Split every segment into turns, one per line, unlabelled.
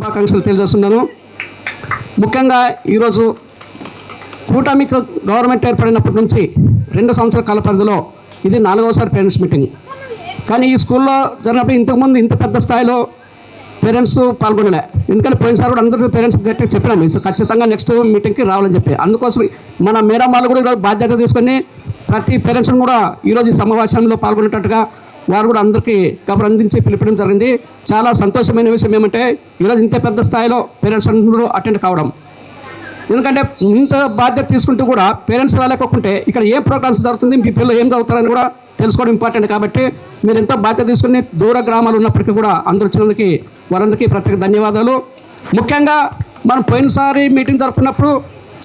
శుభాకాంక్షలు తెలియజేస్తున్నాను. ముఖ్యంగా ఈరోజు కూటమి గవర్నమెంట్ ఏర్పడినప్పటి నుంచి 2 సంవత్సరాల కాల పరిధిలో ఇది 4వసారి పేరెంట్స్ మీటింగ్. కానీ ఈ స్కూల్లో జరిగినప్పుడు ఇంతకుముందు ఇంత పెద్ద స్థాయిలో పేరెంట్స్ పాల్గొనలే. ఎందుకంటే పోయినసారి కూడా అందరూ పేరెంట్స్ గట్టిగా చెప్పినాము ఖచ్చితంగా నెక్స్ట్ మీటింగ్కి రావాలని చెప్పి. అందుకోసం మన మేడం వాళ్ళు కూడా ఈరోజు బాధ్యత తీసుకొని ప్రతి పేరెంట్స్ని కూడా ఈరోజు ఈ సమావేశంలో పాల్గొనేటట్టుగా వారు కూడా అందరికీ కబురు అందించి పిలిపించడం జరిగింది. చాలా సంతోషమైన విషయం ఏమంటే ఈరోజు ఇంత పెద్ద స్థాయిలో పేరెంట్స్ అందరూ అటెండ్ కావడం. ఎందుకంటే ఇంత బాధ్యత తీసుకుంటూ కూడా పేరెంట్స్ రాలేకపోతే ఇక్కడ ఏ ప్రోగ్రామ్స్ జరుగుతుంది, మీ పిల్లలు ఏం చదువుతారని కూడా తెలుసుకోవడం ఇంపార్టెంట్. కాబట్టి మీరు ఎంతో బాధ్యత తీసుకుని దూర గ్రామాలు ఉన్నప్పటికీ కూడా అందరూ వచ్చినందుకు వారందరికీ ప్రత్యేక ధన్యవాదాలు. ముఖ్యంగా మనం పోయినసారి మీటింగ్ జరుపుకున్నప్పుడు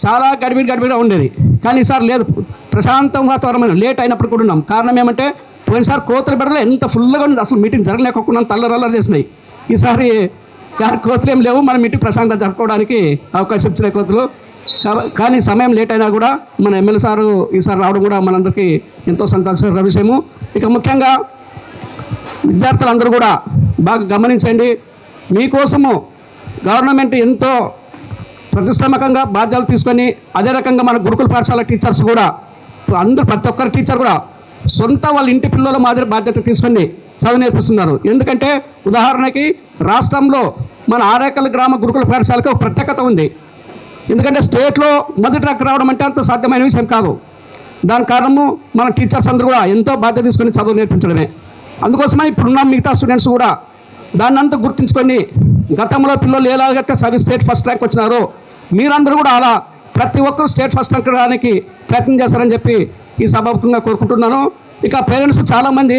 చాలా గడిబిడిగా ఉండేది, కానీ ఈసారి లేదు, ప్రశాంతం వాతావరణం. లేట్ అయినప్పుడు కూడా ఉన్నాం. కారణం ఏమంటే పోయినసారి కోతుల బిడ్డలు ఎంత ఫుల్గా ఉంది, అసలు మీటింగ్ జరగలేకపోకుండా తల్లరల్లరి చేసినాయి. ఈసారి కోతులు ఏం లేవు, మన మీటింగ్ ప్రశాంతంగా జరుపుకోవడానికి అవకాశం ఇచ్చిన కోతులు. కానీ సమయం లేట్ అయినా కూడా మన ఎమ్మెల్యే సారు ఈసారి రావడం కూడా మనందరికీ ఎంతో సంతోషకర విషయము. ఇక ముఖ్యంగా విద్యార్థులందరూ కూడా బాగా గమనించండి. మీకోసము గవర్నమెంట్ ఎంతో ప్రతిష్టాత్మకంగా బాధ్యతలు తీసుకొని అదే రకంగా మన గురుకుల పాఠశాల టీచర్స్ కూడా అందరూ ప్రతి ఒక్కరు టీచర్ కూడా సొంత వాళ్ళ ఇంటి పిల్లల మాదిరి బాధ్యత తీసుకొని చదువు నేర్పిస్తున్నారు. ఎందుకంటే ఉదాహరణకి రాష్ట్రంలో మన ఆరేకల్ గ్రామ గురుకుల పాఠశాలకు ఒక ప్రత్యేకత ఉంది. ఎందుకంటే స్టేట్లో మొదటి ర్యాంక్ రావడం అంటే అంత సాధ్యమైన విషయం కాదు. దాని కారణము మన టీచర్స్ అందరూ కూడా ఎంతో బాధ్యత తీసుకొని చదువు నేర్పించడమే. అందుకోసమే ఇప్పుడున్న మిగతా స్టూడెంట్స్ కూడా దాన్ని అంతా గుర్తుంచుకొని గతంలో పిల్లలు ఎలాగైతే చదివి స్టేట్ ఫస్ట్ ర్యాంక్ వచ్చినారో మీరందరూ కూడా అలా ప్రతి ఒక్కరు స్టేట్ ఫస్ట్ ర్యాంక్ రావడానికి ప్రయత్నం చేస్తారని చెప్పి ఈ సభాముఖంగా కోరుకుంటున్నాను. ఇక పేరెంట్స్ చాలామంది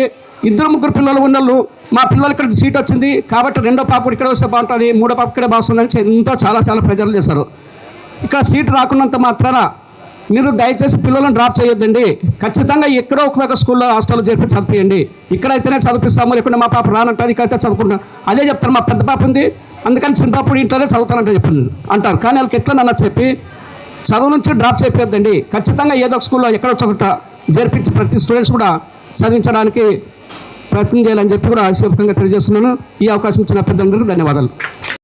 2-3 పిల్లలు ఉన్నళ్ళు మా పిల్లలు ఇక్కడ సీట్ వచ్చింది కాబట్టి 2వ పాప ఇక్కడ వస్తే బాగుంటుంది, 3వ పాప ఇక్కడే బాగుంటుందని ఎంతో చాలా ప్రెజర్లు చేస్తారు. ఇక్కడ సీట్ రాకున్నంత మాత్రాన మీరు దయచేసి పిల్లలను డ్రాప్ చేయొద్దండి. ఖచ్చితంగా ఎక్కడో ఒక స్కూల్లో హాస్టల్లో చేర్పి చదివియండి. ఇక్కడైతేనే చదివిస్తాము, లేకుండా మా పాప రానంటుంది, ఇక్కడైతే చదువుకుంటాం అదే చెప్తారు. మా పెద్ద పాప ఉంది అందుకని చిన్న పాప ఇంట్లోనే చదువుతానంటే చెప్పింది అంటారు. కానీ వాళ్ళకి ఎట్లా నన్న చెప్పి చదువు నుంచి డ్రాప్ చేయొద్దండి. ఖచ్చితంగా ఏదో ఒక స్కూల్లో ఎక్కడో చోట చేర్పించి ప్రతి స్టూడెంట్స్ కూడా చదివించడానికి ప్రయత్నం చేయాలని చెప్పి కూడా ఆశీర్వకంగా తెలియజేస్తున్నాను. ఈ అవకాశం ఇచ్చిన పెద్దలందరికీ ధన్యవాదాలు.